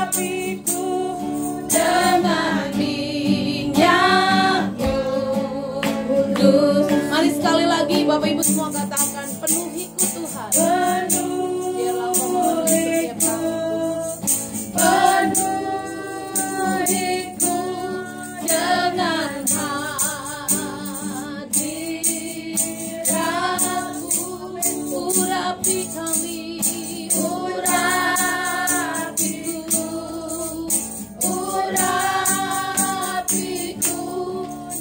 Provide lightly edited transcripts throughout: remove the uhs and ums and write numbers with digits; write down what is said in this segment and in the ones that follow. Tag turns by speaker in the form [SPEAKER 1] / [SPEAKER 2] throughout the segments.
[SPEAKER 1] urapiku dengan minyak kudus.
[SPEAKER 2] Mari sekali lagi Bapak Ibu semua katakan, penuhiku Tuhan. Biarlah Engkau memenuhi setiap kami.
[SPEAKER 1] Penuhiku dengan hadiratmu,
[SPEAKER 2] Urapi kami,
[SPEAKER 1] urapiku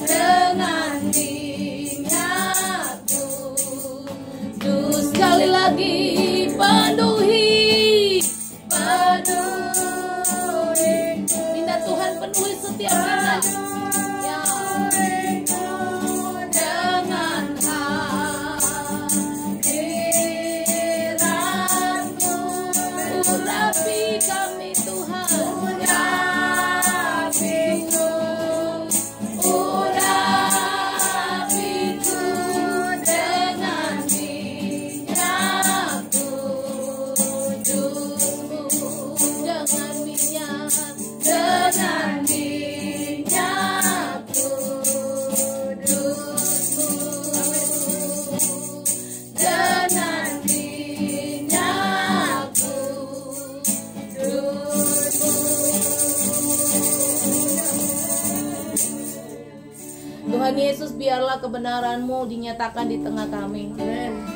[SPEAKER 1] dengan minyak kudus.
[SPEAKER 2] sekali lagi penuhi. Minta Tuhan penuhi setiap kita. Ya.
[SPEAKER 1] Dengan hadiratmu,
[SPEAKER 2] Urapi kami Tuhan.
[SPEAKER 1] urapiku dengan minyak kudus,
[SPEAKER 2] Dengan minyak.
[SPEAKER 1] dengan minyak kudusmu, dengan minyak kudusmu.
[SPEAKER 2] Tuhan Yesus, biarlah kebenaran-Mu dinyatakan di tengah kami.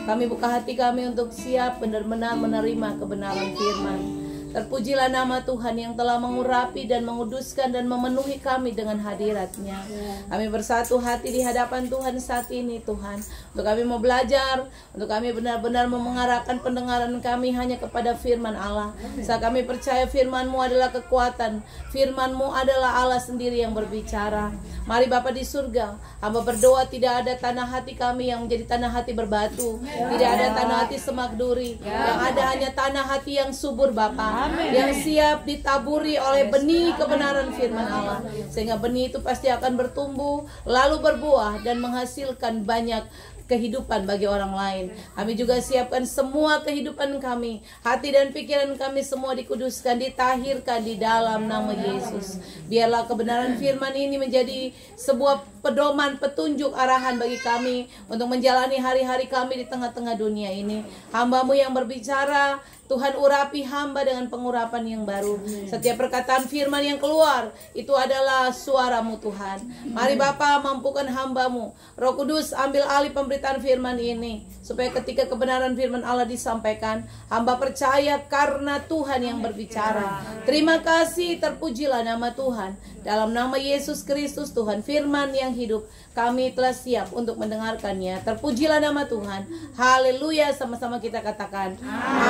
[SPEAKER 2] Kami buka hati kami untuk siap benar-benar menerima kebenaran firman. Terpujilah nama Tuhan yang telah mengurapi dan menguduskan dan memenuhi kami dengan hadirat-Nya. Kami bersatu hati di hadapan Tuhan saat ini Tuhan. Untuk kami mau belajar, untuk kami benar-benar mengarahkan pendengaran kami hanya kepada firman Allah. Saat kami percaya firman-Mu adalah kekuatan, firman-Mu adalah Allah sendiri yang berbicara. Mari Bapa di surga, hamba berdoa tidak ada tanah hati kami yang menjadi tanah hati berbatu, tidak ada tanah hati semak duri, yang ada hanya tanah hati yang subur Bapa, yang siap ditaburi oleh benih kebenaran firman Allah, sehingga benih itu pasti akan bertumbuh, lalu berbuah dan menghasilkan banyak kehidupan bagi orang lain. Kami juga siapkan semua kehidupan kami, hati dan pikiran kami semua dikuduskan, ditahirkan di dalam nama Yesus. Biarlah kebenaran firman ini menjadi sebuah pedoman, petunjuk, arahan bagi kami untuk menjalani hari-hari kami di tengah-tengah dunia ini. Hamba-Mu yang berbicara, Tuhan urapi hamba dengan pengurapan yang baru. Setiap perkataan firman yang keluar, itu adalah suara-Mu Tuhan. Mari Bapa, mampukan hamba-Mu. Roh Kudus, ambil alih pemberitaan firman ini, supaya ketika kebenaran firman Allah disampaikan, hamba percaya karena Tuhan yang berbicara. Terima kasih, terpujilah nama Tuhan. Dalam nama Yesus Kristus, Tuhan firman yang hidup, kami telah siap untuk mendengarkannya. Terpujilah nama Tuhan. Haleluya, sama-sama kita katakan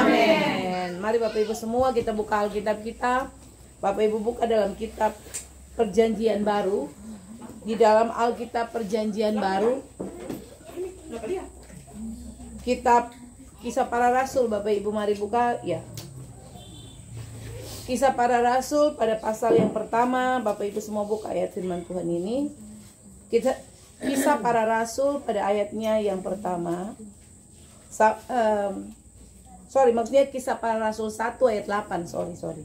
[SPEAKER 2] amin. Mari Bapak Ibu semua kita buka Alkitab kita. Bapak Ibu buka dalam kitab Perjanjian Baru. Di dalam Alkitab Perjanjian Baru, kitab Kisah Para Rasul. Bapak Ibu mari buka ya. Kisah Para Rasul pada pasal yang pertama. Bapak Ibu semua buka ayat firman Tuhan ini. Kisah Para Rasul pada ayatnya yang pertama. Maksudnya Kisah Para Rasul 1 ayat 8. Sorry.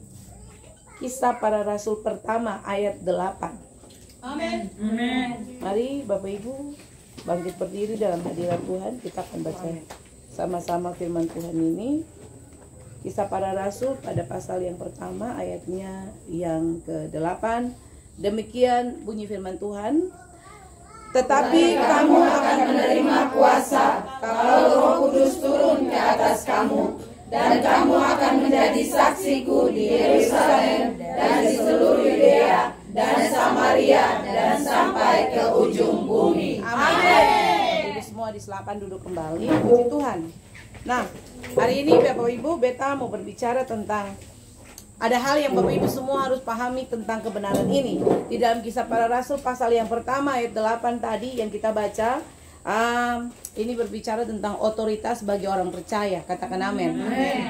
[SPEAKER 2] Kisah Para Rasul pertama ayat 8.
[SPEAKER 1] Amin.
[SPEAKER 2] Mari Bapak Ibu bangkit berdiri dalam hadirat Tuhan. Kita akan baca sama-sama firman Tuhan ini. Kisah Para Rasul pada pasal yang pertama ayatnya yang ke-8. Demikian bunyi firman Tuhan. Tetapi kamu akan menerima kuasa kalau Roh Kudus turun ke atas kamu, dan kamu akan menjadi saksiku di Yerusalem dan di seluruh Yudea dan Samaria dan sampai ke ujung bumi. Amin. Jadi semua disilakan duduk kembali. Puji Tuhan. Nah, hari ini Bapak Ibu, Beta mau berbicara tentang ada hal yang Bapak Ibu semua harus pahami tentang kebenaran ini. Di dalam Kisah Para Rasul pasal yang pertama ayat 8 tadi yang kita baca, ini berbicara tentang otoritas bagi orang percaya. Katakan amin.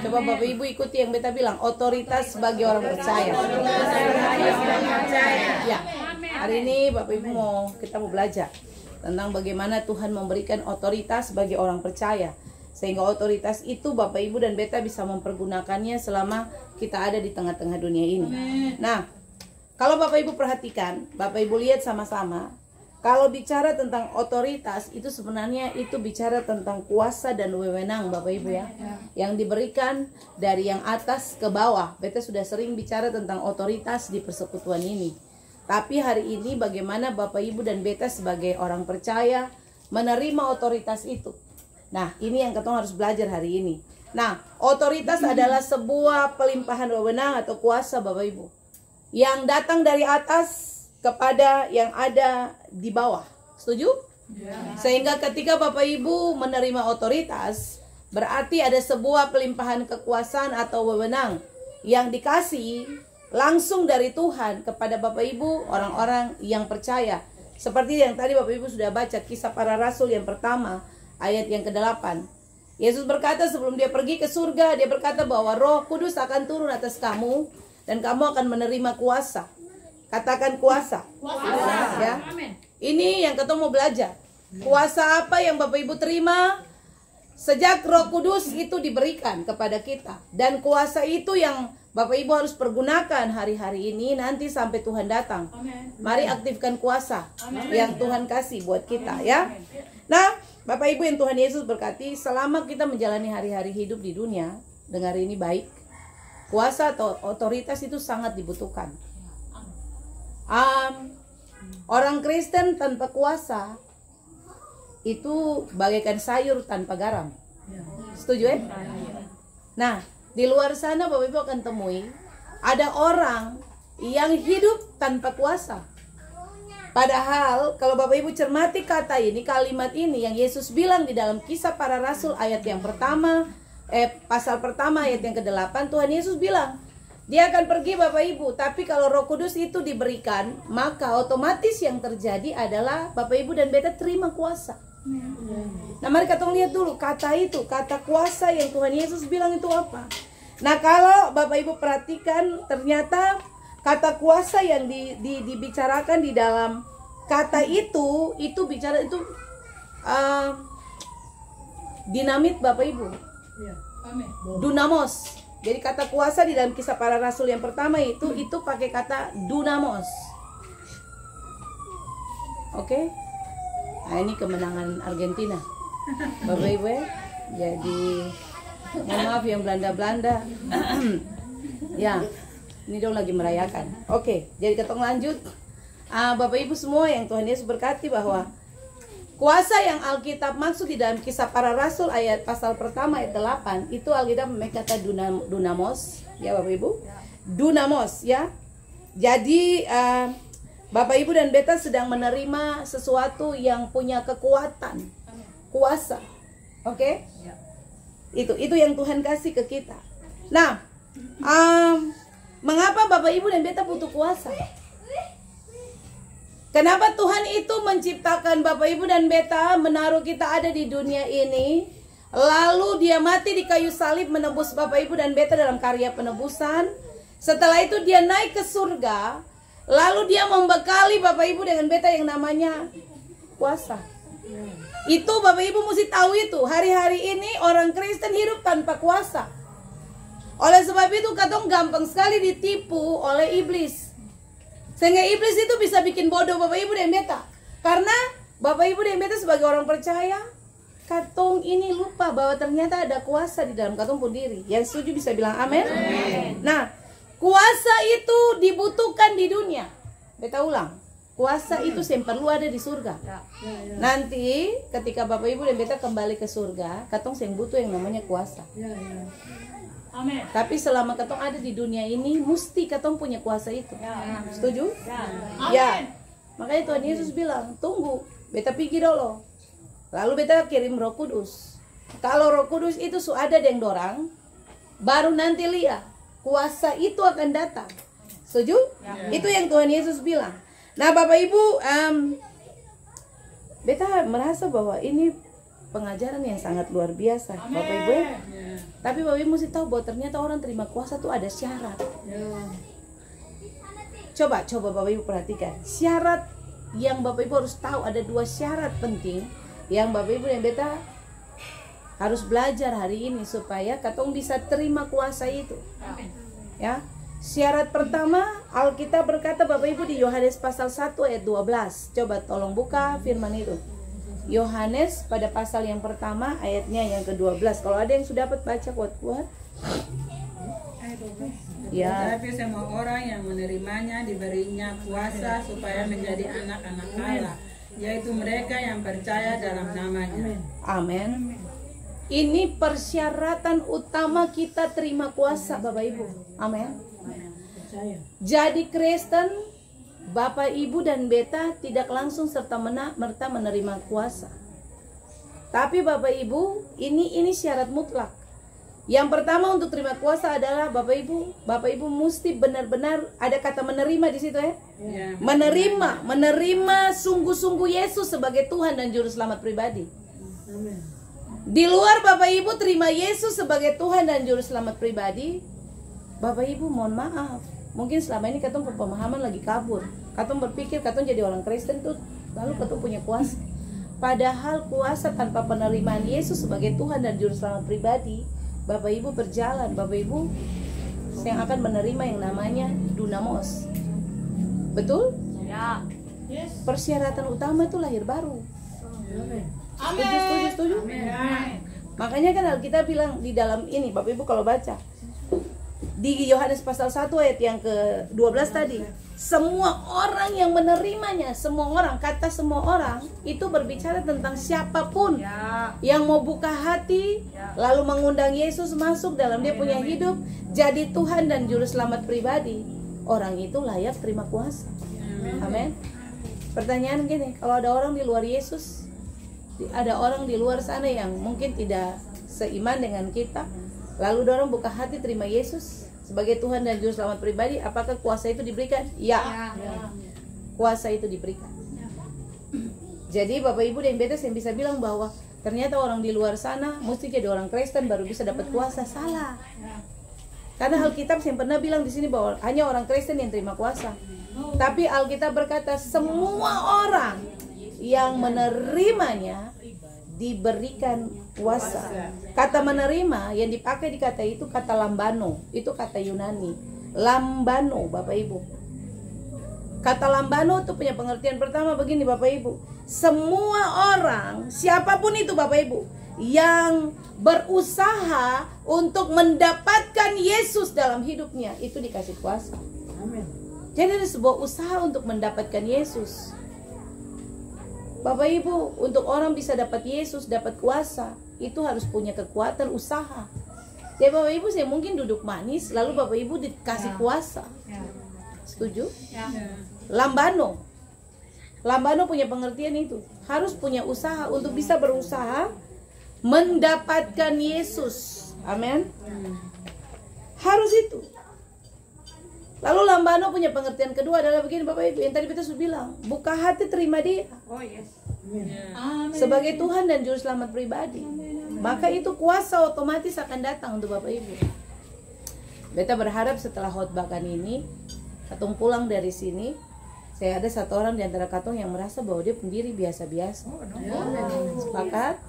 [SPEAKER 2] Coba Bapak Ibu ikuti yang Beta bilang, otoritas bagi orang percaya. Ya, hari ini Bapak Ibu kita mau belajar tentang bagaimana Tuhan memberikan otoritas bagi orang percaya. Sehingga otoritas itu Bapak Ibu dan Beta bisa mempergunakannya selama kita ada di tengah-tengah dunia ini. Nah, kalau Bapak Ibu perhatikan, Bapak Ibu lihat sama-sama, kalau bicara tentang otoritas itu sebenarnya itu bicara tentang kuasa dan wewenang Bapak Ibu ya, yang diberikan dari yang atas ke bawah. Beta sudah sering bicara tentang otoritas di persekutuan ini. Tapi hari ini bagaimana Bapak Ibu dan Beta sebagai orang percaya menerima otoritas itu. Nah, ini yang kita harus belajar hari ini. Nah, otoritas adalah sebuah pelimpahan wewenang atau kuasa Bapak Ibu yang datang dari atas kepada yang ada di bawah. Setuju? Sehingga ketika Bapak Ibu menerima otoritas, berarti ada sebuah pelimpahan kekuasaan atau wewenang yang dikasih langsung dari Tuhan kepada Bapak Ibu orang-orang yang percaya. Seperti yang tadi Bapak Ibu sudah baca Kisah Para Rasul yang pertama ayat yang ke-8. Yesus berkata sebelum dia pergi ke surga, dia berkata bahwa Roh Kudus akan turun atas kamu dan kamu akan menerima kuasa. Katakan kuasa. Ya. Ini yang kita mau belajar. Kuasa apa yang Bapak Ibu terima sejak Roh Kudus itu diberikan kepada kita. Dan kuasa itu yang Bapak Ibu harus pergunakan hari-hari ini nanti sampai Tuhan datang. Mari aktifkan kuasa yang Tuhan kasih buat kita ya. Nah, Bapak Ibu yang Tuhan Yesus berkati, selama kita menjalani hari-hari hidup di dunia, dengar ini baik. Kuasa atau otoritas itu sangat dibutuhkan. Orang Kristen tanpa kuasa itu bagaikan sayur tanpa garam. Setuju ya? Nah, di luar sana Bapak Ibu akan temui ada orang yang hidup tanpa kuasa. Padahal kalau Bapak Ibu cermati kata ini, kalimat ini yang Yesus bilang di dalam Kisah Para Rasul ayat yang pertama, pasal pertama ayat yang ke-8, Tuhan Yesus bilang, dia akan pergi Bapak Ibu, tapi kalau Roh Kudus itu diberikan, maka otomatis yang terjadi adalah Bapak Ibu dan Beta terima kuasa. Nah, mari kita lihat dulu kata itu, kata kuasa yang Tuhan Yesus bilang itu apa. Nah, kalau Bapak Ibu perhatikan, ternyata kata kuasa yang dibicarakan di dalam kata itu bicara itu dinamit Bapak Ibu. Dunamos. Jadi kata kuasa di dalam Kisah Para Rasul yang pertama itu pakai kata dunamos. Oke? Nah, ini kemenangan Argentina. Bapak Ibu ya. Jadi maaf yang Belanda-Belanda. Ya, ini dong lagi merayakan. Oke, jadi kita lanjut. Bapak Ibu semua yang Tuhan Yesus berkati bahwa kuasa yang Alkitab maksud di dalam Kisah Para Rasul ayat pasal pertama ayat 8 itu Alkitab memakai kata dunamos, ya Bapak Ibu, dunamos ya. Jadi Bapak Ibu dan Beta sedang menerima sesuatu yang punya kekuatan, kuasa, oke? Itu yang Tuhan kasih ke kita. Nah, mengapa Bapak Ibu dan Beta butuh kuasa? Kenapa Tuhan itu menciptakan Bapak Ibu dan Beta, menaruh kita ada di dunia ini, lalu dia mati di kayu salib menebus Bapak Ibu dan Beta dalam karya penebusan. Setelah itu dia naik ke surga, lalu dia membekali Bapak Ibu dengan Beta yang namanya kuasa. Itu Bapak Ibu mesti tahu itu. Hari-hari ini orang Kristen hidup tanpa kuasa. Oleh sebab itu katong gampang sekali ditipu oleh iblis. Sehingga iblis itu bisa bikin bodoh Bapak Ibu dan Beta. Karena Bapak Ibu dan Beta sebagai orang percaya, katong ini lupa bahwa ternyata ada kuasa di dalam katong pun diri. Yang setuju bisa bilang amin. Nah, kuasa itu dibutuhkan di dunia. Beta ulang, kuasa itu yang perlu ada di surga. Nanti ketika Bapak Ibu dan Beta kembali ke surga, katong yang butuh yang namanya kuasa. Amen. Tapi selama katong ada di dunia ini, mesti katong punya kuasa itu. Setuju? Ya. Makanya Tuhan Yesus bilang, tunggu, Beta pergi dulu. Lalu Beta kirim Roh Kudus. Kalau Roh Kudus itu sudah ada yang dorang, baru nanti lihat kuasa itu akan datang. Setuju? Itu yang Tuhan Yesus bilang. Nah, Bapak Ibu, Beta merasa bahwa ini pengajaran yang sangat luar biasa, Bapak Ibu. Tapi Bapak Ibu mesti tahu bahwa ternyata orang terima kuasa itu ada syarat. Coba Bapak Ibu perhatikan. Syarat yang Bapak Ibu harus tahu, ada 2 syarat penting yang Bapak Ibu dan Beta harus belajar hari ini supaya katong bisa terima kuasa itu. Ya. Syarat pertama, Alkitab berkata Bapak Ibu di Yohanes pasal 1 ayat 12. Coba tolong buka firman itu. Yohanes pada pasal yang pertama ayatnya yang ke-12. Kalau ada yang sudah dapat baca kuat-kuat. Ya.
[SPEAKER 3] Tetapi semua orang yang menerimanya diberinya kuasa supaya menjadi anak-anak Allah, yaitu mereka yang percaya dalam namanya.
[SPEAKER 2] Amin. Ini persyaratan utama kita terima kuasa, Bapak Ibu. Amin. Jadi Kristen, Bapak Ibu dan Beta tidak langsung serta-merta menerima kuasa. Tapi Bapak Ibu, ini syarat mutlak. Yang pertama untuk terima kuasa adalah Bapak Ibu mesti benar-benar ada kata menerima di situ ya. Menerima sungguh-sungguh Yesus sebagai Tuhan dan Juru Selamat pribadi. Di luar Bapak Ibu terima Yesus sebagai Tuhan dan Juru Selamat pribadi, Bapak Ibu mohon maaf, mungkin selama ini katong pemahaman lagi kabur. Katong berpikir katong jadi orang Kristen tuh lalu katong punya kuasa. Padahal kuasa tanpa penerimaan Yesus sebagai Tuhan dan Juru Selamat pribadi, Bapak Ibu berjalan, Bapak Ibu yang akan menerima yang namanya dunamos. Betul?
[SPEAKER 1] Ya.
[SPEAKER 2] Persyaratan utama itu lahir baru.
[SPEAKER 1] Amin.
[SPEAKER 2] Setuju? Makanya kan Alkitab bilang di dalam ini, Bapak Ibu kalau baca di Yohanes pasal 1 ayat yang ke-12 tadi, semua orang yang menerimanya, semua orang, kata semua orang itu berbicara tentang siapapun yang mau buka hati lalu mengundang Yesus masuk dalam dia punya hidup, jadi Tuhan dan Juru Selamat pribadi, orang itu layak terima kuasa. Amin. Pertanyaan gini, kalau ada orang di luar Yesus, ada orang di luar sana yang mungkin tidak seiman dengan kita, lalu orang buka hati terima Yesus sebagai Tuhan dan Juru Selamat pribadi, apakah kuasa itu diberikan? Ya. Kuasa itu diberikan. Jadi Bapak Ibu dan Beta yang bisa bilang bahwa ternyata orang di luar sana mesti jadi orang Kristen baru bisa dapat kuasa, salah. Karena Alkitab yang pernah bilang di sini bahwa hanya orang Kristen yang terima kuasa. Tapi Alkitab berkata semua orang yang menerimanya diberikan kuasa. Kata menerima yang dipakai di kata itu kata lambano, itu kata Yunani. Lambano, Bapak Ibu. Kata lambano itu punya pengertian pertama begini Bapak Ibu. Semua orang, siapapun itu Bapak Ibu, yang berusaha untuk mendapatkan Yesus dalam hidupnya, itu dikasih kuasa. Amin. Jadi ada sebuah usaha untuk mendapatkan Yesus. Bapak Ibu, untuk orang bisa dapat Yesus, dapat kuasa, itu harus punya kekuatan usaha. Ya Bapak Ibu, saya mungkin duduk manis, lalu Bapak Ibu dikasih kuasa. Setuju? Lambano. Lambano punya pengertian itu. Harus punya usaha untuk bisa berusaha mendapatkan Yesus. Amin. Harus itu. Lalu lambano punya pengertian kedua adalah begini Bapak Ibu, yang tadi kita sudah bilang, buka hati terima dia sebagai Tuhan dan Juru Selamat pribadi. Maka itu kuasa otomatis akan datang untuk Bapak Ibu. Beta berharap setelah khotbahkan ini, katong pulang dari sini, saya ada satu orang di antara katong yang merasa bahwa dia pendiri biasa-biasa. Sepakat?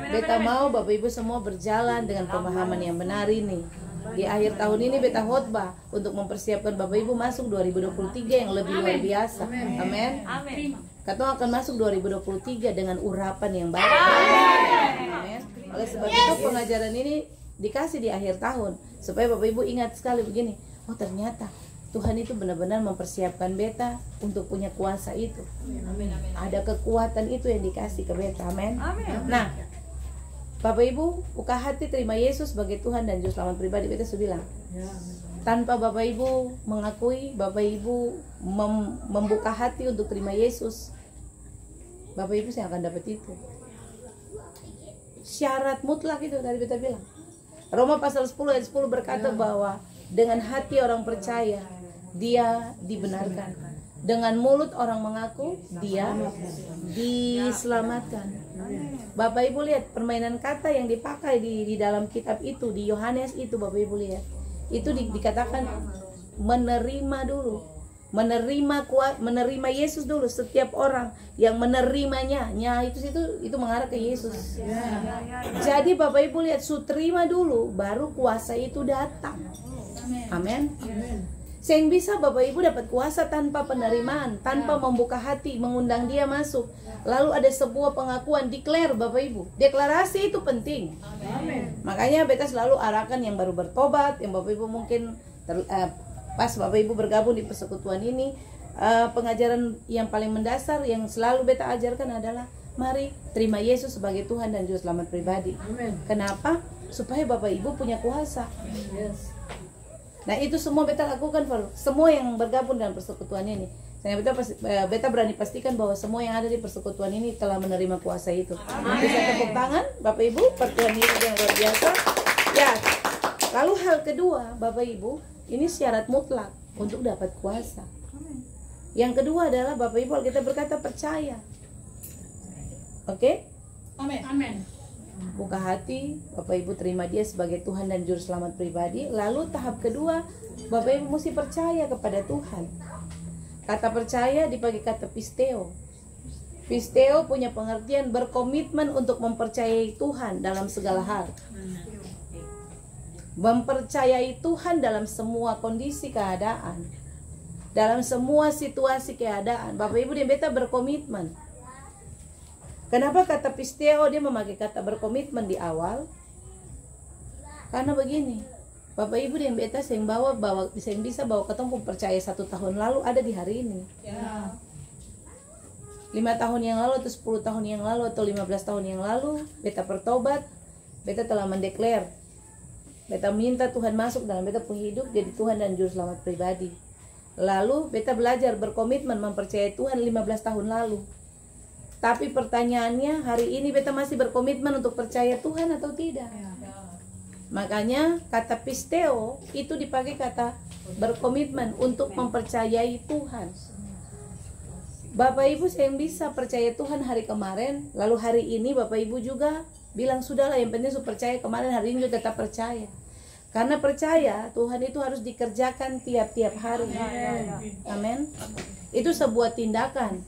[SPEAKER 2] Beta mau Bapak Ibu semua berjalan dengan pemahaman yang benar ini. Di akhir tahun ini Beta khotbah untuk mempersiapkan Bapak Ibu masuk 2023 yang lebih luar biasa. Amin. Katong akan masuk 2023 dengan urapan yang baru. Amin. Oleh sebab itu pengajaran ini dikasih di akhir tahun supaya Bapak Ibu ingat sekali begini. Oh ternyata Tuhan itu benar-benar mempersiapkan Beta untuk punya kuasa itu. Ada kekuatan itu yang dikasih ke Beta. Amin. Nah, Bapak Ibu, buka hati terima Yesus sebagai Tuhan dan Juru Selamat pribadi. Beta sudah bilang, tanpa Bapak Ibu mengakui, Bapak Ibu membuka hati untuk terima Yesus, Bapak Ibu saya akan dapat itu. Syarat mutlak itu tadi Beta bilang. Roma pasal 10 ayat 10 berkata bahwa dengan hati orang percaya, dia dibenarkan. Dengan mulut orang mengaku, dia diselamatkan. Bapak Ibu lihat permainan kata yang dipakai di dalam kitab itu, di Yohanes itu Bapak Ibu lihat. Itu dikatakan menerima dulu. menerima Yesus dulu. Setiap orang yang menerimanya, itu mengarah ke Yesus. Jadi Bapak Ibu lihat, su terima dulu, baru kuasa itu datang. Amin. Sehingga bisa Bapak Ibu dapat kuasa tanpa penerimaan, tanpa membuka hati, mengundang dia masuk. Lalu ada sebuah pengakuan, declare Bapak Ibu. Deklarasi itu penting. Makanya beta selalu arahkan yang baru bertobat, yang Bapak Ibu mungkin pas Bapak Ibu bergabung di persekutuan ini, pengajaran yang paling mendasar yang selalu beta ajarkan adalah mari terima Yesus sebagai Tuhan dan Juru Selamat pribadi. Kenapa? Supaya Bapak Ibu punya kuasa. Nah itu semua beta lakukan for semua yang bergabung dalam persekutuan ini. Saya beta berani pastikan bahwa semua yang ada di persekutuan ini telah menerima kuasa itu. Bisa tepuk tangan Bapak Ibu, pertuhan Yesus yang luar biasa. Ya. Lalu hal kedua Bapak Ibu, ini syarat mutlak untuk dapat kuasa. Yang kedua adalah Bapak Ibu kita berkata percaya. Oke?
[SPEAKER 1] Amin.
[SPEAKER 2] Buka hati, Bapak Ibu terima dia sebagai Tuhan dan Juru Selamat pribadi. Lalu tahap kedua, Bapak Ibu mesti percaya kepada Tuhan. Kata percaya dipakai kata pisteo. Pisteo punya pengertian berkomitmen untuk mempercayai Tuhan dalam segala hal. Mempercayai Tuhan dalam semua kondisi keadaan, dalam semua situasi keadaan. Bapak Ibu dan beta berkomitmen. Kenapa kata pisteo dia memakai kata berkomitmen di awal? Karena begini, Bapak Ibu dan beta yang bisa bawa ketemu percaya 1 tahun lalu ada di hari ini. 5 tahun yang lalu atau 10 tahun yang lalu atau 15 tahun yang lalu beta bertobat, beta telah mendeklar, beta minta Tuhan masuk dalam beta punya hidup jadi Tuhan dan Juru Selamat pribadi. Lalu beta belajar berkomitmen mempercayai Tuhan 15 tahun lalu. Tapi pertanyaannya, hari ini beta masih berkomitmen untuk percaya Tuhan atau tidak? Makanya kata pisteo itu dipakai kata berkomitmen untuk mempercayai Tuhan. Bapak Ibu yang bisa percaya Tuhan hari kemarin, lalu hari ini Bapak Ibu juga bilang sudahlah, yang penting saya percaya kemarin, hari ini juga tetap percaya. Karena percaya Tuhan itu harus dikerjakan tiap-tiap hari. Amin. Itu sebuah tindakan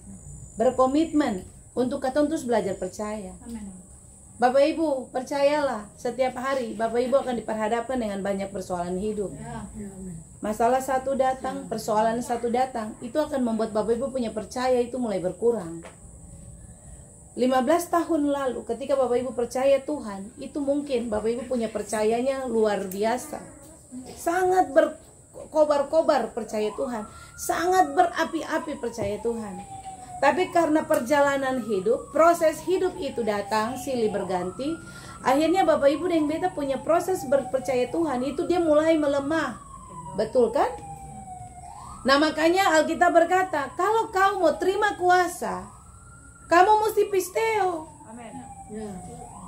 [SPEAKER 2] berkomitmen untuk kita terus belajar percaya. Bapak Ibu percayalah, setiap hari Bapak Ibu akan diperhadapkan dengan banyak persoalan hidup. Masalah satu datang, persoalan satu datang, itu akan membuat Bapak Ibu punya percaya itu mulai berkurang. 15 tahun lalu ketika Bapak Ibu percaya Tuhan, itu mungkin Bapak Ibu punya percayanya luar biasa. Sangat berkobar-kobar percaya Tuhan, sangat berapi-api percaya Tuhan. Tapi karena perjalanan hidup, proses hidup itu datang, silih berganti. Akhirnya Bapak Ibu dan beta punya proses berpercaya Tuhan, itu dia mulai melemah. Betul kan? Nah makanya Alkitab berkata, kalau kau mau terima kuasa, kamu mesti pisteo.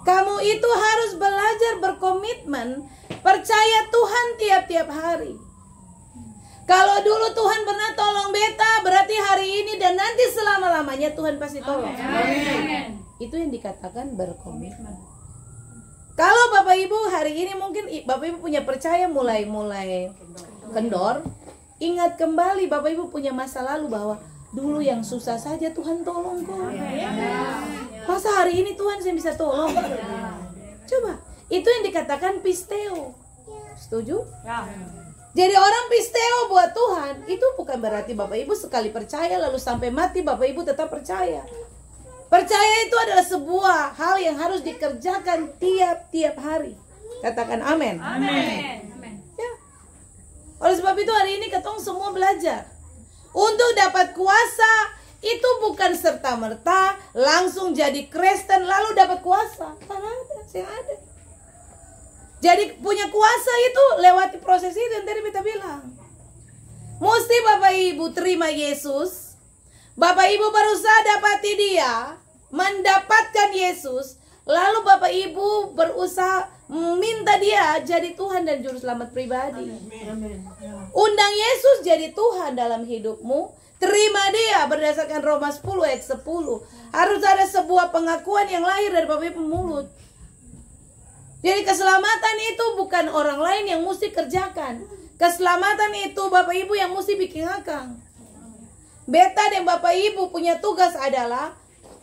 [SPEAKER 2] Kamu itu harus belajar berkomitmen, percaya Tuhan tiap-tiap hari. Kalau dulu Tuhan pernah tolong beta, berarti hari ini dan nanti selama-lamanya Tuhan pasti tolong. Amin. Itu yang dikatakan berkomitmen. Kalau Bapak Ibu hari ini mungkin Bapak Ibu punya percaya mulai kendor, ingat kembali Bapak Ibu punya masa lalu bahwa dulu yang susah saja Tuhan tolong kok. Masa hari ini Tuhan saya bisa tolong? Coba, itu yang dikatakan pisteo. Setuju? Jadi orang pisteo buat Tuhan itu bukan berarti Bapak Ibu sekali percaya lalu sampai mati Bapak Ibu tetap percaya. Percaya itu adalah sebuah hal yang harus dikerjakan tiap-tiap hari. Katakan amin. Ya. Oleh sebab itu hari ini ketong semua belajar. Untuk dapat kuasa itu bukan serta-merta langsung jadi Kristen lalu dapat kuasa. Karena ada. Jadi punya kuasa itu lewati proses itu yang tadi kita bilang. Mesti Bapak Ibu terima Yesus. Bapak Ibu berusaha dapati dia, mendapatkan Yesus. Lalu Bapak Ibu berusaha minta dia jadi Tuhan dan Juru Selamat pribadi. Undang Yesus jadi Tuhan dalam hidupmu. Terima dia berdasarkan Roma 10 ayat 10. Harus ada sebuah pengakuan yang lahir dari Bapak Ibu mulut. Jadi keselamatan itu bukan orang lain yang mesti kerjakan. Keselamatan itu Bapak Ibu yang mesti bikin akang. Beta dan Bapak Ibu punya tugas adalah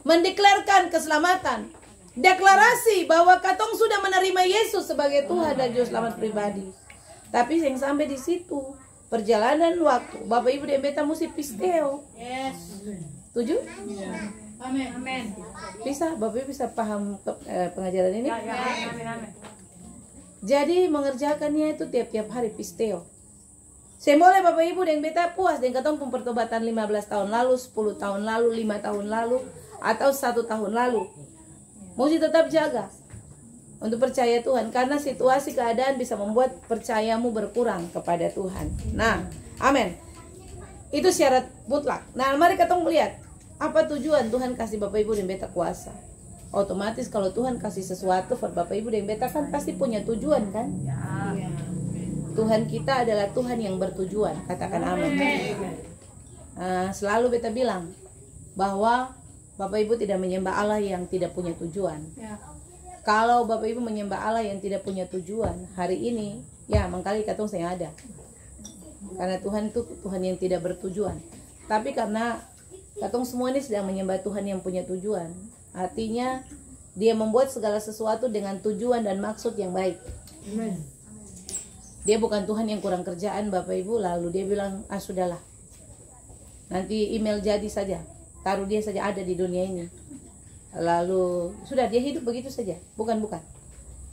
[SPEAKER 2] mendeklarkan keselamatan. Deklarasi bahwa katong sudah menerima Yesus sebagai Tuhan dan Juru Selamat pribadi. Tapi yang sampai di situ, perjalanan waktu, Bapak Ibu dan beta mesti pisteo.
[SPEAKER 1] Yes.
[SPEAKER 2] Setuju?
[SPEAKER 1] Amin. Amin.
[SPEAKER 2] Bisa, Bapak Ibu bisa paham pengajaran ini?
[SPEAKER 1] Amin.
[SPEAKER 2] Jadi mengerjakannya itu tiap-tiap hari pisteo. Semboleh Bapak Ibu dan beta puas dengan katong pertobatan 15 tahun lalu, 10 tahun lalu, 5 tahun lalu, atau 1 tahun lalu. Mesti tetap jaga untuk percaya Tuhan, karena situasi keadaan bisa membuat percayamu berkurang kepada Tuhan. Nah, amin. Itu syarat mutlak. Nah, mari kita melihat apa tujuan Tuhan kasih Bapak Ibu dan beta kuasa. Otomatis kalau Tuhan kasih sesuatu buat Bapak Ibu dan beta kan pasti punya tujuan kan? Tuhan kita adalah Tuhan yang bertujuan. Katakan amin. Selalu beta bilang bahwa Bapak Ibu tidak menyembah Allah yang tidak punya tujuan. Kalau Bapak Ibu menyembah Allah yang tidak punya tujuan, hari ini ya mangkali katong saya ada. Karena Tuhan itu Tuhan yang tidak bertujuan. Tapi karena katong semua ini sedang menyembah Tuhan yang punya tujuan, artinya Dia membuat segala sesuatu dengan tujuan dan maksud yang baik. Dia bukan Tuhan yang kurang kerjaan Bapak Ibu lalu Dia bilang, sudahlah, nanti email jadi saja, taruh dia saja ada di dunia ini, lalu sudah dia hidup begitu saja. Bukan.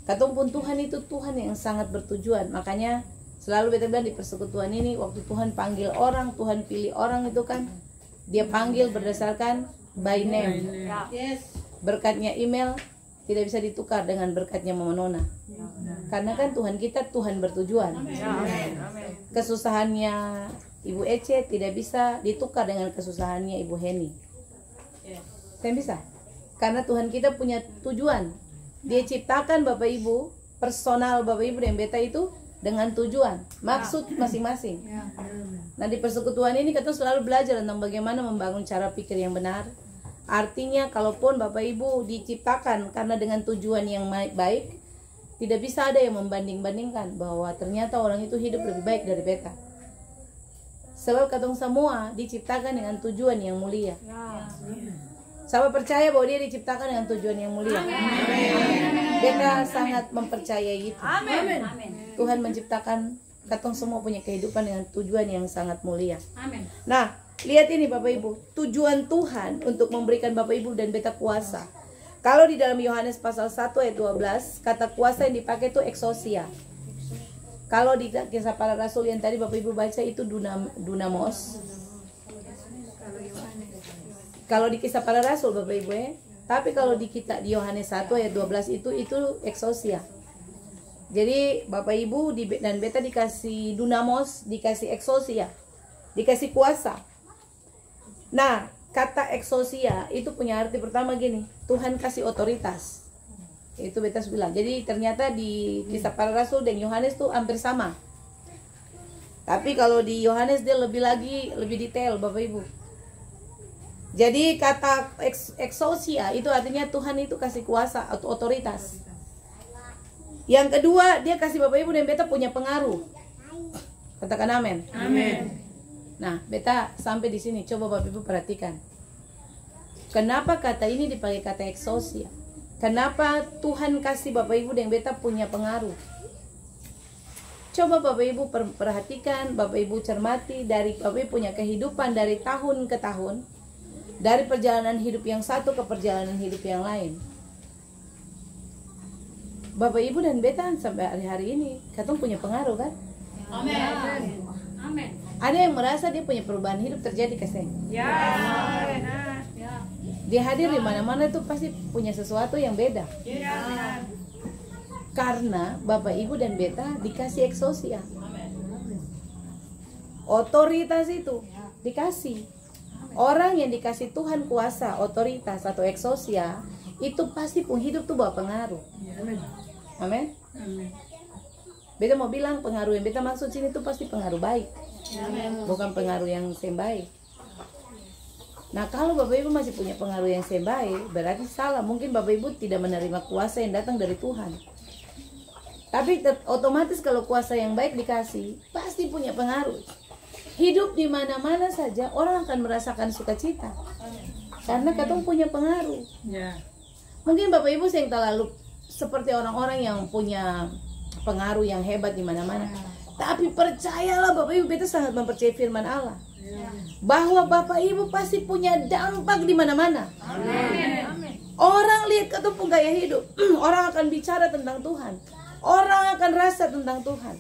[SPEAKER 2] Katong pun Tuhan itu Tuhan yang sangat bertujuan. Makanya selalu beta bilang di persekutuan ini, waktu Tuhan panggil orang, Tuhan pilih orang itu kan, Dia panggil berdasarkan by name.
[SPEAKER 1] Yes.
[SPEAKER 2] Berkatnya email tidak bisa ditukar dengan berkatnya Mama Nona. Karena kan Tuhan kita Tuhan bertujuan. Kesusahannya Ibu Ece tidak bisa ditukar dengan kesusahannya Ibu Heni. Tidak bisa. Karena Tuhan kita punya tujuan. Dia ciptakan Bapak Ibu, personal Bapak Ibu dan beta itu dengan tujuan, maksud masing-masing. Nah, di persekutuan ini kita selalu belajar tentang bagaimana membangun cara pikir yang benar. Artinya kalaupun Bapak Ibu diciptakan karena dengan tujuan yang baik, tidak bisa ada yang membanding-bandingkan bahwa ternyata orang itu hidup lebih baik dari beta. Sebab katong semua diciptakan dengan tujuan yang mulia. Saya percaya bahwa dia diciptakan dengan tujuan yang mulia. Beta sangat mempercayai itu. Tuhan menciptakan katong semua punya kehidupan dengan tujuan yang sangat mulia. Nah, lihat ini Bapak Ibu, tujuan Tuhan untuk memberikan Bapak Ibu dan beta kuasa. Kalau di dalam Yohanes pasal 1 ayat 12, kata kuasa yang dipakai itu exousia. Kalau di Kisah Para Rasul yang tadi Bapak Ibu baca itu dunamos. Kalau di Kisah Para Rasul Bapak Ibu tapi kalau di Yohanes 1 ayat 12 itu exousia. Jadi Bapak Ibu dan beta dikasih dunamos, dikasih exousia, dikasih kuasa. Nah, kata exousia itu punya arti pertama gini, Tuhan kasih otoritas. Itu beta bilang. Jadi ternyata di Kisah Para Rasul dan Yohanes tuh hampir sama. Tapi kalau di Yohanes dia lebih detail Bapak Ibu. Jadi kata exousia itu artinya Tuhan itu kasih kuasa atau otoritas. Yang kedua, dia kasih Bapak Ibu dan beta punya pengaruh. Katakan amin.
[SPEAKER 1] Amin.
[SPEAKER 2] Nah, beta sampai di sini, coba Bapak Ibu perhatikan. Kenapa kata ini dipakai kata exousia? Kenapa Tuhan kasih Bapak Ibu dan beta punya pengaruh? Coba Bapak Ibu perhatikan, Bapak Ibu cermati dari Bapak Ibu punya kehidupan dari tahun ke tahun, dari perjalanan hidup yang satu ke perjalanan hidup yang lain. Bapak Ibu dan beta sampai hari-hari ini, katong punya pengaruh kan?
[SPEAKER 1] Amin. Amin.
[SPEAKER 2] Ada yang merasa dia punya perubahan hidup terjadi keseng.
[SPEAKER 1] Ya.
[SPEAKER 2] Dia hadir di mana-mana tuh pasti punya sesuatu yang beda.
[SPEAKER 1] Ya.
[SPEAKER 2] Karena Bapak Ibu dan beta dikasih exousia. Otoritas itu dikasih. Orang yang dikasih Tuhan kuasa, otoritas atau exousia, itu pasti pun hidup tuh bawa pengaruh. Amin. Beta mau bilang pengaruh yang beta maksud sini tuh pasti pengaruh baik. Bukan pengaruh yang sembai. Nah, kalau Bapak Ibu masih punya pengaruh yang sembai, berarti salah. Mungkin Bapak Ibu tidak menerima kuasa yang datang dari Tuhan. Tapi otomatis kalau kuasa yang baik dikasih, pasti punya pengaruh. hidup di mana-mana saja orang akan merasakan sukacita. Karena katong punya pengaruh.
[SPEAKER 3] Ya.
[SPEAKER 2] Mungkin Bapak Ibu yang terlalu seperti orang-orang yang punya pengaruh yang hebat di mana-mana. Tapi percayalah Bapak Ibu, beta sangat mempercayai firman Allah. Bahwa Bapak Ibu pasti punya dampak di mana-mana. Orang lihat katong pun gaya hidup, orang akan bicara tentang Tuhan. Orang akan rasa tentang Tuhan.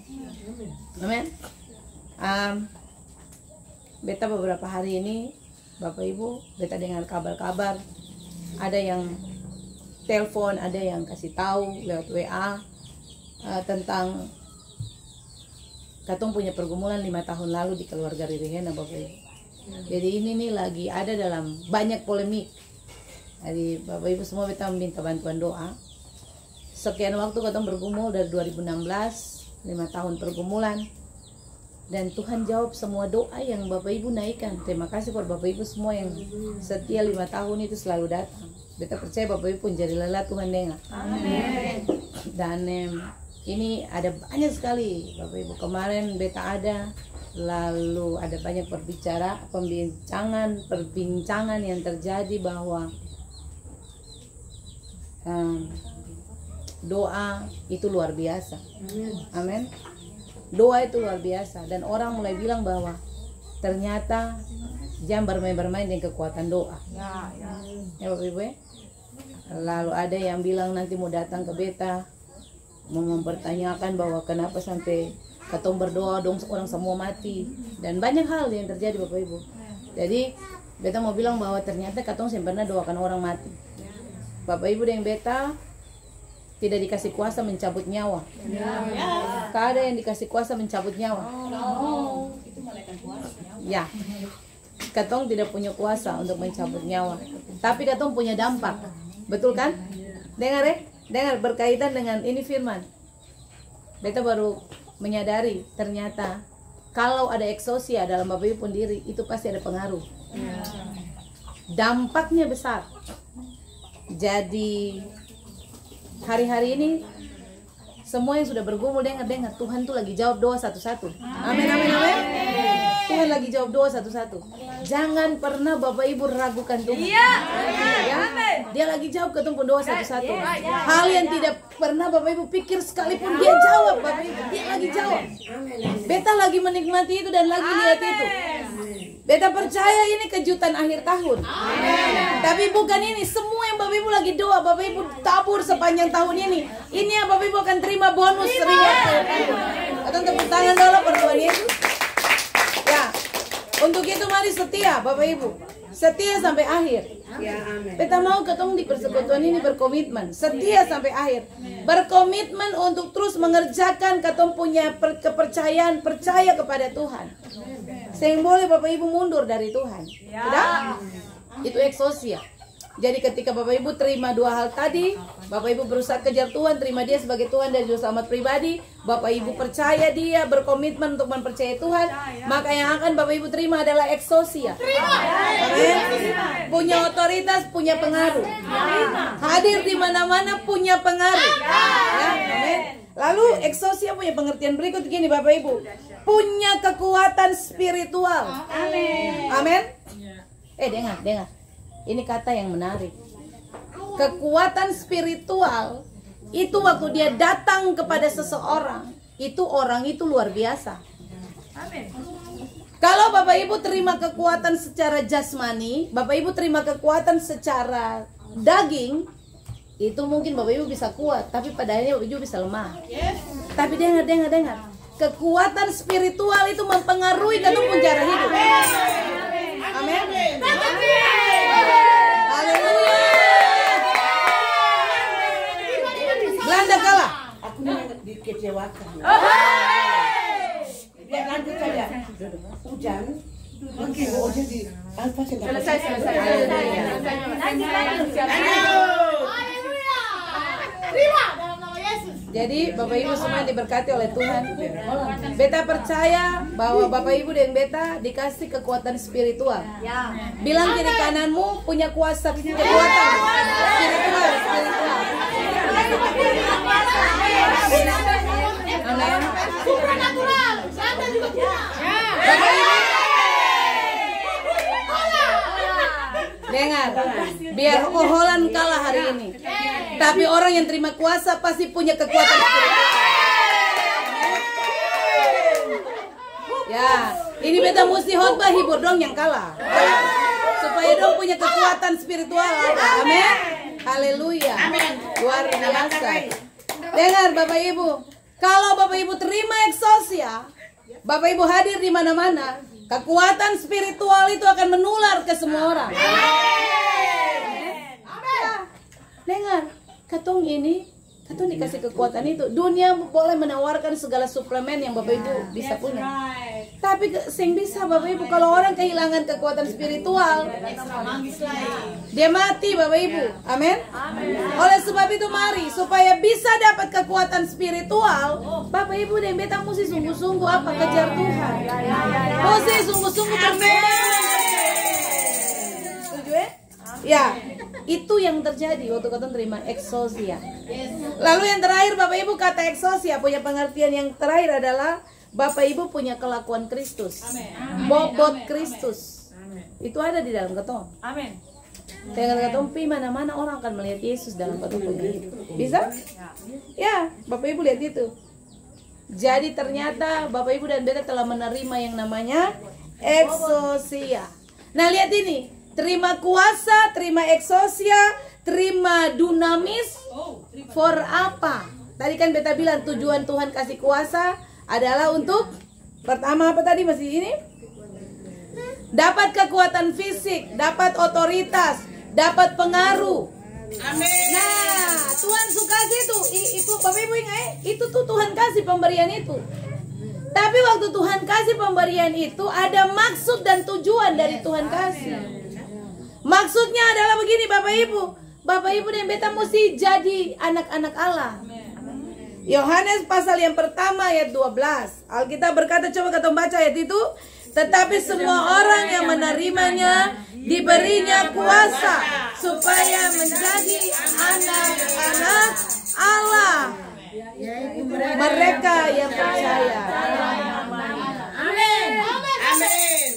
[SPEAKER 2] Amin. Beta beberapa hari ini, Bapak Ibu, beta dengar kabar-kabar. Ada yang telepon, ada yang kasih tahu lewat WA tentang katong punya pergumulan 5 tahun lalu di keluarga Ririhena, Bapak Ibu. Jadi ini nih lagi ada dalam banyak polemik. Jadi Bapak Ibu semua beta minta bantuan doa. Sekian waktu katong bergumul dari 2016, 5 tahun pergumulan. Dan Tuhan jawab semua doa yang Bapak Ibu naikkan. Terima kasih buat Bapak Ibu semua yang setia 5 tahun itu selalu datang. Beta percaya Bapak Ibu pun jadi lelah, Tuhan dengar. Amin. Dan ini ada banyak sekali Bapak Ibu. Kemarin beta ada, lalu ada banyak perbincangan yang terjadi bahwa doa itu luar biasa. Amin. Doa itu luar biasa, dan orang mulai bilang bahwa ternyata jangan bermain-bermain dengan kekuatan doa. Ya Bapak Ibu ya. Lalu ada yang bilang nanti mau datang ke beta, mau mempertanyakan bahwa kenapa sampai katong berdoa dong orang semua mati, dan banyak hal yang terjadi Bapak Ibu. Jadi beta mau bilang bahwa ternyata katong pernah doakan orang mati. Bapak Ibu dan beta tidak dikasih kuasa mencabut nyawa. Ada yang dikasih kuasa mencabut nyawa. Itu malaikat kuasa. Ya. Katong tidak punya kuasa untuk mencabut nyawa, tapi katong punya dampak. Betul kan? Dengar ya? Dengar berkaitan dengan ini firman. Beta baru menyadari ternyata kalau ada eksosia dalam Bapak Ibu pun diri, itu pasti ada pengaruh. Dampaknya besar. Jadi hari-hari ini semua yang sudah bergumul dengar Tuhan tuh lagi jawab doa satu-satu. Amin, amin, amin. Tuhan lagi jawab doa satu-satu. Jangan pernah Bapak Ibu ragukan Tuhan. Ya? Dia lagi jawab ketemu doa satu-satu. Hal yang tidak pernah Bapak Ibu pikir sekalipun dia jawab, Bapak Ibu. Dia lagi jawab. Beta lagi menikmati itu dan lagi lihat itu. Beta percaya ini kejutan akhir tahun. Tapi bukan ini, semua yang Bapak Ibu lagi doa, Bapak Ibu tabur sepanjang tahun ini. Ini yang Bapak Ibu akan terima bonus ringan. Atau tepuk tangan dulu per Tuhan Yesus. Ya, untuk itu mari setia Bapak Ibu. Setia sampai akhir. Beta mau ketemu di persekutuan ini berkomitmen. Setia sampai akhir. Berkomitmen untuk terus mengerjakan ketemu punya kepercayaan, percaya kepada Tuhan. Sehingga boleh Bapak Ibu mundur dari Tuhan. Tidak? Itu eksosia. Jadi ketika Bapak Ibu terima dua hal tadi, Bapak Ibu berusaha kejar Tuhan, terima dia sebagai Tuhan dan Juru Selamat pribadi, Bapak Ibu percaya dia, berkomitmen untuk mempercayai Tuhan, maka yang akan Bapak Ibu terima adalah eksosia. Amin. Punya otoritas, punya pengaruh. Hadir di mana-mana punya pengaruh. Ya, amin. Lalu eksosia punya pengertian berikut gini Bapak Ibu. Punya kekuatan spiritual. Amin. Amin. Dengar. Ini kata yang menarik. Kekuatan spiritual itu waktu dia datang kepada seseorang, itu orang itu luar biasa. Amin. Kalau Bapak Ibu terima kekuatan secara jasmani, Bapak Ibu terima kekuatan secara daging, itu mungkin Bapak Ibu bisa kuat, tapi pada akhirnya Bapak Ibu bisa lemah. Tapi dengar. Kekuatan spiritual itu mempengaruhi ketemu cara hidup. Amin. Haleluya. Belanda kalah.
[SPEAKER 4] Aku dikecewakan. Biar lanjut saja. Hujan. Hujan di Alfa selesai.
[SPEAKER 1] Terima dalam nama Yesus.
[SPEAKER 2] Jadi Bapak Ibu semua diberkati oleh Tuhan. Beta percaya bahwa Bapak Ibu dan beta dikasih kekuatan spiritual. Bilang kiri kananmu punya kuasa kekuatan spiritual. Amin.
[SPEAKER 1] Supranatural. Anda juga punya.
[SPEAKER 2] Bapak Ibu Dengar, biar Holland kalah hari ini, tapi orang yang terima kuasa pasti punya kekuatan spiritual. Ya, ini beta mesti khotbah hibur dong yang kalah, supaya dong punya kekuatan spiritual. Amin. Haleluya. Luar biasa. Dengar Bapak Ibu, kalau Bapak Ibu terima eksosia, Bapak Ibu hadir di mana-mana, kekuatan spiritual itu akan menular ke semua orang. Dengar, katong dikasih kekuatan itu. Dunia boleh menawarkan segala suplemen yang Bapak Ibu bisa punya. Tapi sing bisa Bapak Ibu, kalau orang kehilangan kekuatan spiritual, dia mati Bapak Ibu. Amin. Oleh sebab itu mari, supaya bisa dapat kekuatan spiritual, Bapak Ibu dan beta mesti sungguh-sungguh apa? Kejar Tuhan. Mesti sungguh-sungguh berdoa. Setuju ya? Ya, itu yang terjadi waktu kita terima eksosia. Lalu yang terakhir Bapak Ibu, kata eksosia punya pengertian yang terakhir adalah Bapak Ibu punya kelakuan Kristus, bobot Kristus. Itu ada di dalam ketong. Amin. Dengan ketong pi mana-mana orang akan melihat Yesus dalam ketong punya hidup. Bisa? Ya, Bapak Ibu lihat itu. Jadi ternyata Bapak Ibu dan beta telah menerima yang namanya eksosia. Nah lihat ini, terima kuasa, terima eksosia, terima dunamis. For apa? Tadi kan beta bilang tujuan Tuhan kasih kuasa adalah untuk pertama apa tadi masih ini? Dapat kekuatan fisik, dapat otoritas, dapat pengaruh. Amin. Nah, Tuhan suka itu Bapak Ibu ingat, itu tuh Tuhan kasih pemberian itu. Tapi waktu Tuhan kasih pemberian itu ada maksud dan tujuan dari Tuhan kasih. Maksudnya adalah begini Bapak Ibu dan beta mesti jadi anak-anak Allah. Yohanes pasal yang pertama ayat 12. Alkitab berkata, coba kita baca ayat itu. Tetapi semua orang yang menerimanya diberinya kuasa supaya menjadi anak-anak Allah. Mereka yang percaya. Amin. Amin.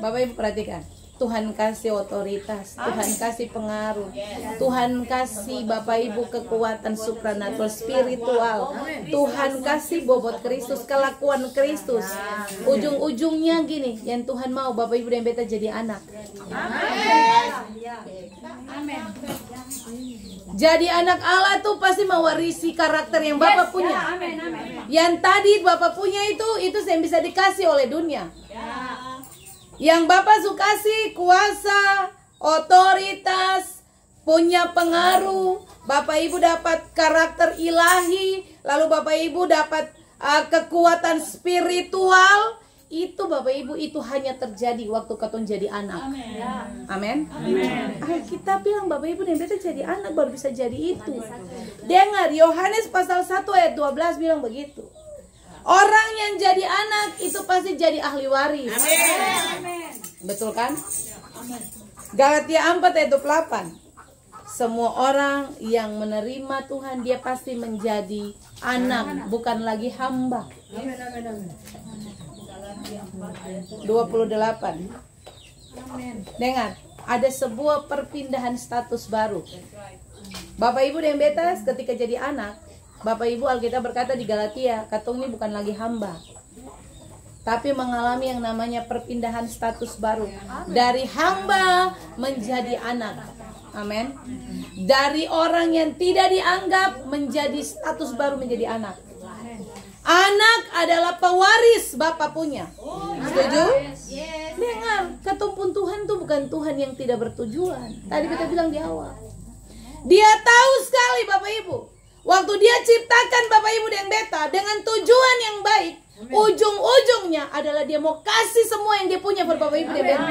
[SPEAKER 2] Bapak Ibu perhatikan. Tuhan kasih otoritas, Tuhan kasih pengaruh, Tuhan kasih Bapak Ibu kekuatan supranatural spiritual, Tuhan kasih bobot Kristus, kelakuan Kristus. Ujung-ujungnya gini, yang Tuhan mau Bapak Ibu dan beta jadi anak. Jadi anak Allah tuh pasti mewarisi karakter yang Bapak punya. Yang tadi Bapak punya itu yang bisa dikasih oleh dunia. Yang Bapak sukasi kuasa, otoritas, punya pengaruh. Bapak Ibu dapat karakter ilahi, lalu Bapak Ibu dapat kekuatan spiritual. Itu Bapak Ibu itu hanya terjadi waktu katong jadi anak. Amin. Kita bilang Bapak Ibu dan beta jadi anak baru bisa jadi itu. Dengar Yohanes pasal 1 ayat 12 bilang begitu. Orang yang jadi anak itu pasti jadi ahli waris. Amin. Betul kan? Galatia 4 ayat 28. Semua orang yang menerima Tuhan dia pasti menjadi anak, bukan lagi hamba. 28. Dengar, ada sebuah perpindahan status baru. Bapak Ibu dan beta ketika jadi anak, Bapak Ibu Alkitab berkata di Galatia, katong ini bukan lagi hamba, tapi mengalami yang namanya perpindahan status baru. Dari hamba menjadi anak. Amin. Dari orang yang tidak dianggap menjadi status baru menjadi anak. Anak adalah pewaris Bapak punya. Setuju? Dengar, ketumpun Tuhan itu bukan Tuhan yang tidak bertujuan. Tadi kita bilang di awal. Dia tahu sekali Bapak Ibu. Waktu dia ciptakan Bapak Ibu dan beta dengan tujuan yang baik, ujung-ujungnya adalah dia mau kasih semua yang dia punya buat Bapak Ibu dan beta.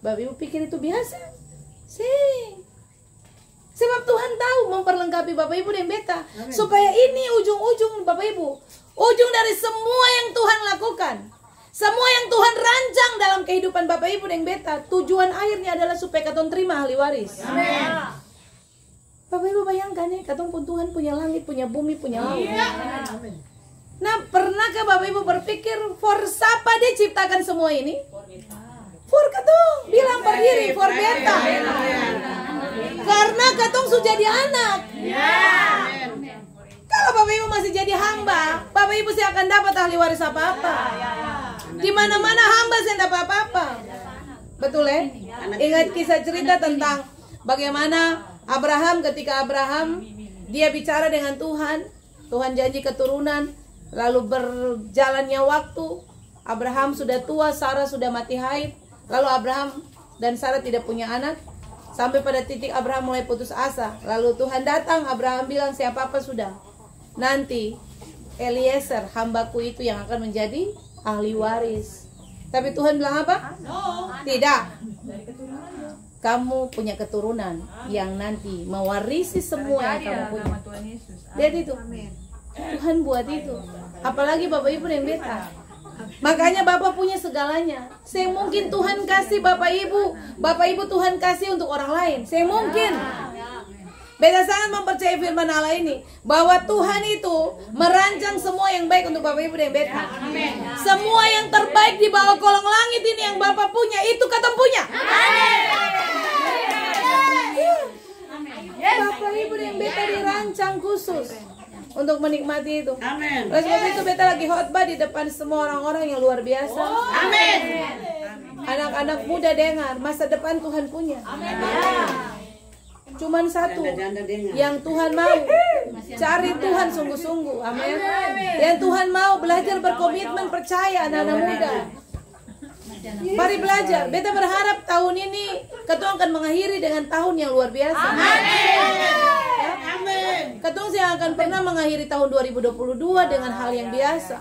[SPEAKER 2] Bapak Ibu pikir itu biasa? Sebab Tuhan tahu memperlengkapi Bapak Ibu dan beta. Supaya ini ujung-ujung Bapak Ibu, ujung dari semua yang Tuhan lakukan, semua yang Tuhan rancang dalam kehidupan Bapak Ibu dan beta, tujuan akhirnya adalah supaya katong terima ahli waris. Amin. Bapak Ibu bayangkan nih, katong pun Tuhan punya langit, punya bumi, punya laut. Nah, pernahkah Bapak Ibu berpikir for siapa dia ciptakan semua ini? For katong bilang berdiri for beta. Karena katong sudah jadi anak. Kalau Bapak Ibu masih jadi hamba, Bapak Ibu sih akan dapat ahli waris apa-apa. Di mana-mana hamba saya dapat apa-apa. Betul ya? Ingat kisah cerita tentang bagaimana Abraham, ketika Abraham dia bicara dengan Tuhan, Tuhan janji keturunan, lalu berjalannya waktu, Abraham sudah tua, Sarah sudah mati haid, lalu Abraham dan Sarah tidak punya anak, sampai pada titik Abraham mulai putus asa. Lalu Tuhan datang, Abraham bilang, siapa-apa sudah, nanti Eliezer hambaku itu yang akan menjadi ahli waris. Tapi Tuhan bilang apa? Tidak. Kamu punya keturunan yang nanti mewarisi semua yang kamu punya. Lihat itu. Tuhan buat itu. Apalagi Bapak Ibu yang beta. Makanya Bapak punya segalanya. Saya mungkin Tuhan kasih Bapak Ibu Tuhan kasih untuk orang lain. Saya mungkin. Beta sangat mempercayai firman Allah ini, bahwa Tuhan itu merancang semua yang baik untuk Bapak Ibu dan beta. Semua yang terbaik di bawah kolong langit ini yang Bapak punya, itu katong punya. Bapak Ibu dan beta dirancang khusus untuk menikmati itu. Oleh sebab itu beta lagi khotbah di depan semua orang-orang yang luar biasa. Anak-anak muda dengar, masa depan Tuhan punya. Cuman satu yang Tuhan mau, cari Tuhan sungguh-sungguh. Amin. Yang Tuhan mau belajar berkomitmen, percaya anak-anak muda. Mari belajar. Beta berharap tahun ini Ketua akan mengakhiri dengan tahun yang luar biasa. Amin. Ketua saya akan pernah mengakhiri tahun 2022 dengan hal yang biasa.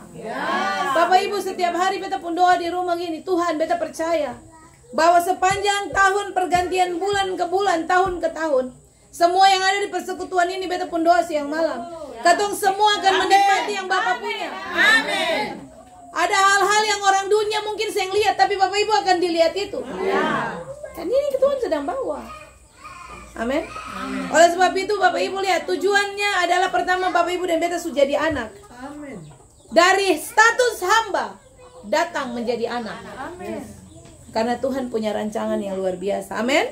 [SPEAKER 2] Bapak Ibu, setiap hari beta pun doa di rumah gini, Tuhan beta percaya bahwa sepanjang tahun, pergantian bulan ke bulan, tahun ke tahun, semua yang ada di persekutuan ini beta pun doa siang malam, katong semua akan menikmati yang Bapak punya. Amin. Ada hal-hal yang orang dunia mungkin saya lihat, tapi Bapak Ibu akan dilihat itu. Dan ini Tuhan sedang bawa. Amin. Oleh sebab itu Bapak Ibu lihat, tujuannya adalah pertama Bapak Ibu dan beta sudah jadi anak. Dari status hamba datang menjadi anak. Karena Tuhan punya rancangan yang luar biasa. Amin.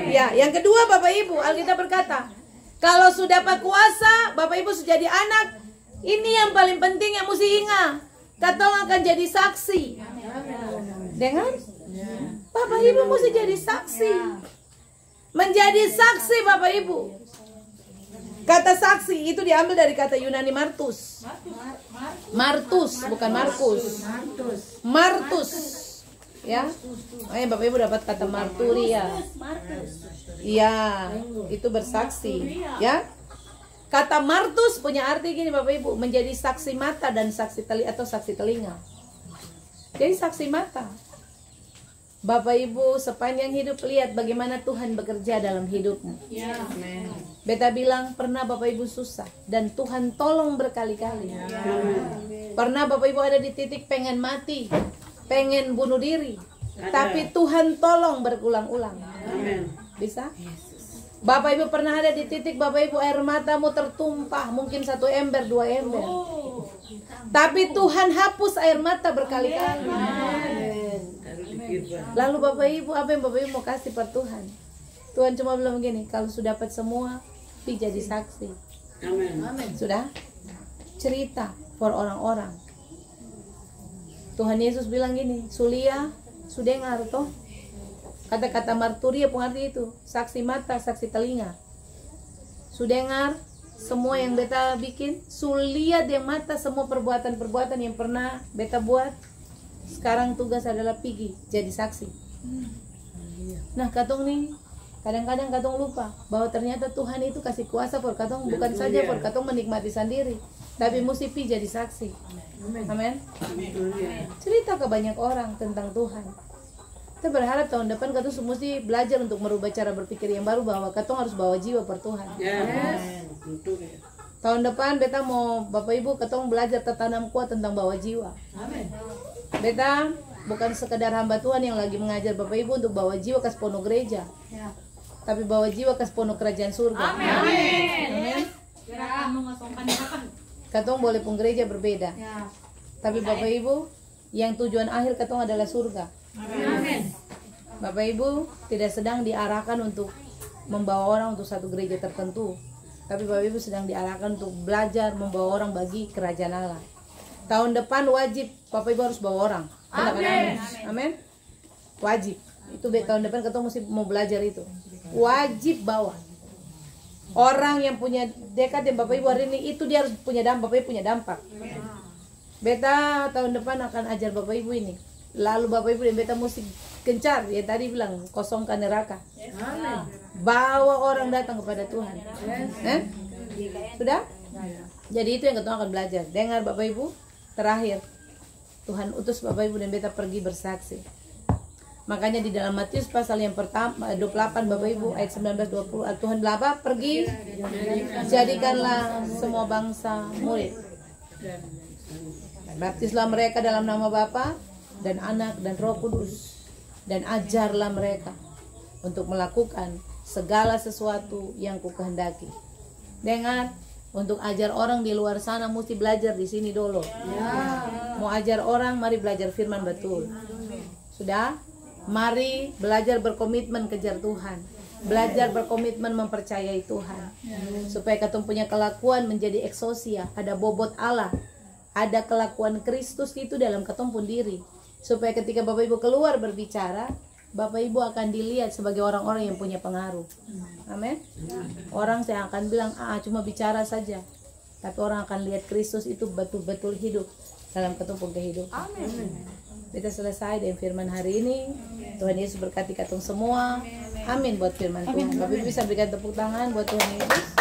[SPEAKER 2] Ya, yang kedua Bapak Ibu, Alkitab berkata, kalau sudah dapat kuasa, Bapak Ibu sudah jadi anak, ini yang paling penting yang mesti ingat. Katong akan jadi saksi. Dengar? Bapak Ibu mesti jadi saksi. Menjadi saksi Bapak Ibu. Kata saksi itu diambil dari kata Yunani martus. Martus, bukan Markus. Martus. Ya, Bapak Ibu dapat kata marturia. Iya, itu bersaksi. Ya, kata martus punya arti gini Bapak Ibu, menjadi saksi mata dan saksi telinga atau saksi telinga. Jadi saksi mata. Bapak Ibu sepanjang hidup lihat bagaimana Tuhan bekerja dalam hidupmu. Beta bilang pernah Bapak Ibu susah dan Tuhan tolong berkali-kali. Pernah Bapak Ibu ada di titik pengen mati, pengen bunuh diri, tapi Tuhan tolong berulang-ulang. Bisa? Bapak Ibu pernah ada di titik Bapak Ibu air matamu tertumpah, mungkin 1 ember, 2 ember, tapi Tuhan hapus air mata berkali-kali. Lalu Bapak Ibu, apa yang Bapak Ibu mau kasih per Tuhan? Tuhan cuma bilang begini, kalau sudah dapat semua, pi jadi saksi. Sudah? Cerita for orang-orang. Tuhan Yesus bilang gini, Sulia, sudengar toh. Kata-kata marturia pengerti itu, saksi mata, saksi telinga. Sudengar, semua yang beta bikin, sulihat yang mata semua perbuatan-perbuatan yang pernah beta buat. Sekarang tugas adalah pergi jadi saksi. Nah, katong nih, kadang-kadang katong lupa bahwa ternyata Tuhan itu kasih kuasa for katong, bukan saja for katong menikmati sendiri, tapi mesti pergi jadi saksi. Amin. Cerita ke banyak orang tentang Tuhan. Kita berharap tahun depan katong mesti belajar untuk merubah cara berpikir yang baru, bahwa katong harus bawa jiwa per Tuhan. Tahun depan beta mau Bapak Ibu katong belajar tertanam kuat tentang bawa jiwa. Beta bukan sekedar hamba Tuhan yang lagi mengajar Bapak Ibu untuk bawa jiwa ke sepono gereja, tapi bawa jiwa ke sepono kerajaan surga. Amin. Katong boleh pun gereja berbeda, tapi Bapak Ibu yang tujuan akhir katong adalah surga. Bapak Ibu tidak sedang diarahkan untuk membawa orang untuk satu gereja tertentu, tapi Bapak Ibu sedang diarahkan untuk belajar membawa orang bagi kerajaan Allah. Tahun depan wajib Bapak Ibu harus bawa orang. Benar kan? Amin. Wajib. Itu tahun depan kita mesti mau belajar itu. Wajib bawa. Orang yang punya dekat dengan Bapak Ibu hari ini itu dia harus punya dampak. Bapak Ibu punya dampak. Beta tahun depan akan ajar Bapak Ibu ini. Lalu Bapak Ibu dan beta mesti gencar. Ya tadi bilang kosongkan neraka. Bawa orang datang kepada Tuhan. Sudah? Jadi itu yang kita akan belajar. Dengar Bapak Ibu. Terakhir, Tuhan utus Bapak Ibu dan beta pergi bersaksi. Makanya di dalam Matius pasal yang pertama 28 Bapak Ibu ayat 19-20 Tuhan berapa? Pergi jadikanlah semua bangsa murid. Baptislah mereka dalam nama Bapa dan Anak dan Roh Kudus, dan ajarlah mereka untuk melakukan segala sesuatu yang kukehendaki. Dengar, untuk ajar orang di luar sana mesti belajar di sini dulu. Mau ajar orang, mari belajar firman betul. Sudah? Mari belajar berkomitmen kejar Tuhan. Belajar berkomitmen mempercayai Tuhan. Supaya kita punya kelakuan menjadi eksosia, ada bobot Allah. Ada kelakuan Kristus itu dalam kita pun diri. Supaya ketika Bapak Ibu keluar berbicara, Bapak Ibu akan dilihat sebagai orang-orang yang punya pengaruh. Amin. Orang saya akan bilang, cuma bicara saja. Tapi orang akan lihat Kristus itu betul-betul hidup dalam ketumpuk kehidupan. Amin. Kita selesai dengan firman hari ini. Tuhan Yesus berkati katong semua. Amin buat firman Tuhan. Bapak Ibu bisa berikan tepuk tangan buat Tuhan Yesus.